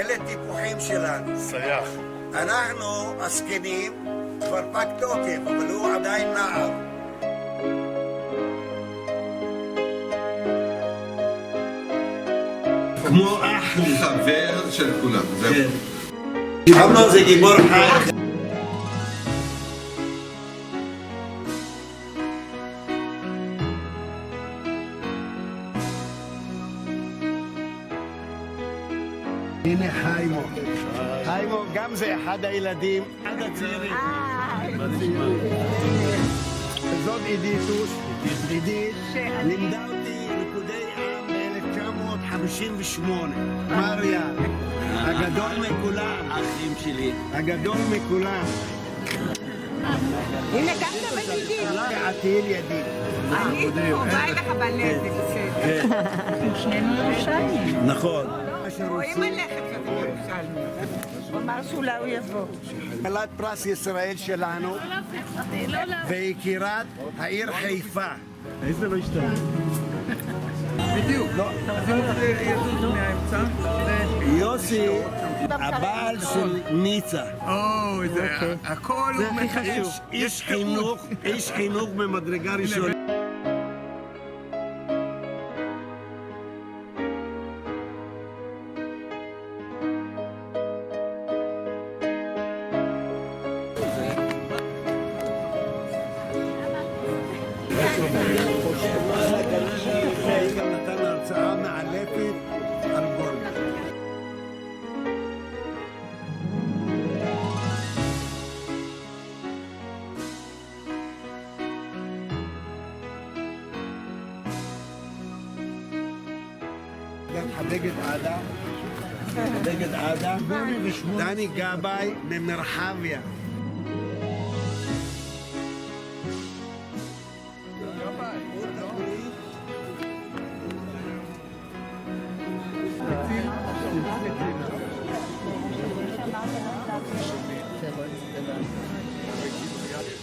אלה טיפוחים שלנו. סייח. אנחנו הזקנים, כבר פג תוקף, אבל הוא עדיין נער. כמו אח לי. חבר של כולם, זהו. אמנון זה גיבור חי. הנה חיימו. חיימו גם זה אחד הילדים, אחד הצעירים. זאת עידית, לימדה אותי ריקודי עם ב-1958. מריה, הגדול מכולם. אחים שלי. הגדול מכולם. הנה קמת בדידי. עתיל ידיד. אני באה אליך בנזק, בסדר. שנינו ירושלמים. נכון. רואים עליכם שאתם ירושלמים. הוא אמר שאולי הוא יבוא. כלת פרס ישראל שלנו ויקירת העיר חיפה. איזה לא השתנה? בדיוק. יוסי, הבעל של ניצה. הכל הוא מחשוב. איש חינוך במדרגה ראשונה. גם נתן הרצאה מאלפת על גולדה. גם חדגת עדה, דני גבאי ממרחביה.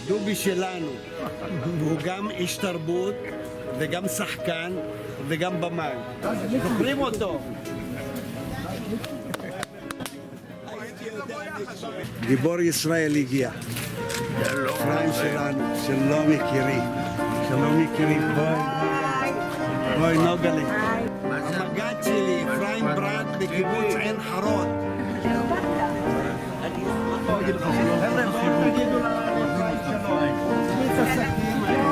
דובי שלנו, הוא גם איש תרבות וגם שחקן וגם במאי. זוכרים אותו? גיבור ישראל הגיע. אפרים שלנו, שלום יקירי. שלום יקירי, בואי נוגלי. המג"ד שלי, אפרים ברד בקיבוץ עין חרוד.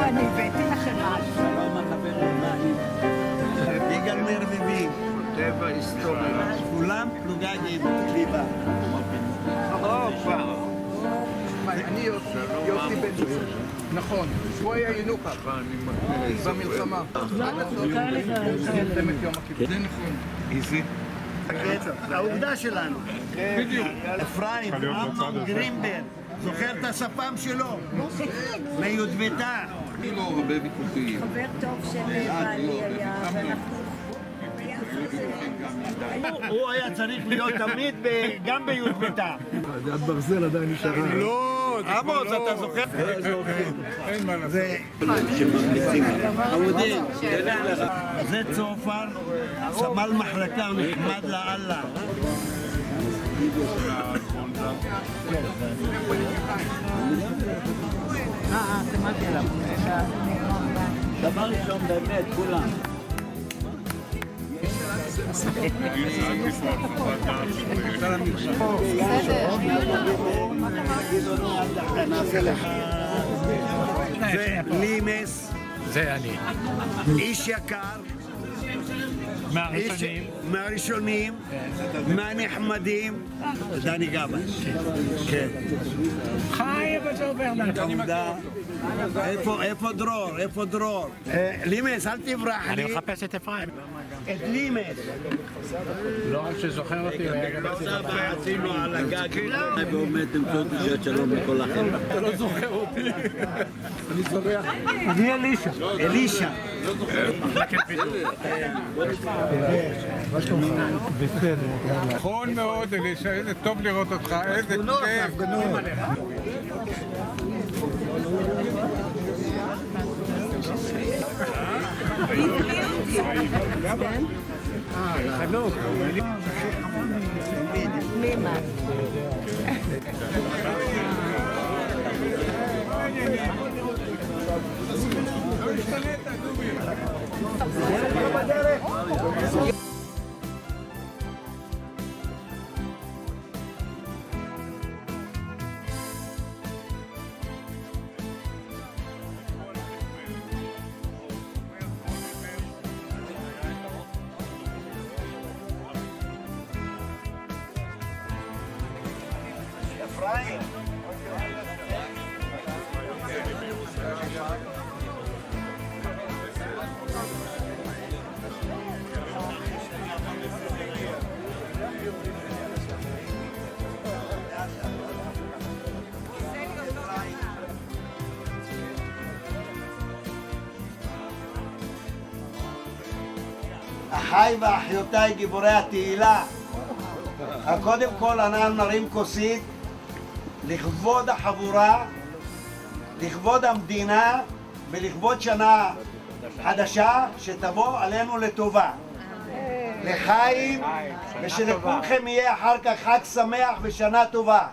אני הבאתי לכם משהו. שלום החברים, יגאל מרביבים. טבע היסטורי. כולם פלוגגים, ליבה. אני יוסי בן צור. נכון, הוא היה ינוקה במלחמה. מלחמת יום הכיפורים. זה נכון. איזי? העובדה שלנו. בדיוק. אפרים, אמנון גרינברג. זוכר את השפם שלו? מיודבתה. אני לא הרבה ויכוחים. חבר טוב של בעלי היה, הוא היה צריך להיות תמיד גם ביודבתה. יד ברזל עדיין נשארה. לא, עמוס, אתה זוכר? אין מה לעשות. עמודים, זה צופר, סמל מחלקה, נחמד לאללה. שמעתי עליו. דבר ראשון באמת, כולם. זה לימס. זה אני. איש יקר. מהראשונים, מהנחמדים, דני גבאי. כן. חי, אבל זה עובר איפה דרור? איפה דרור? לימס, אל תברח לי. אני מחפש את אפרים. את לימס. לא רק שזוכר אותי, עשינו על הגג. באמת תמצאו תשעת שלום לכל החיים. אתה לא זוכר אותי. אני זורח. אני אלישע. אלישע. נכון מאוד, אלישע, איזה טוב לראות אותך, איזה כיף. חנוך. פנימה. אחיי ואחיותיי גיבורי התהילה, קודם כל אנחנו נרים כוסית לכבוד החבורה, לכבוד המדינה ולכבוד שנה חדשה שתבוא עלינו לטובה. לחיים, ושלכולכם יהיה אחר כך חג שמח ושנה טובה.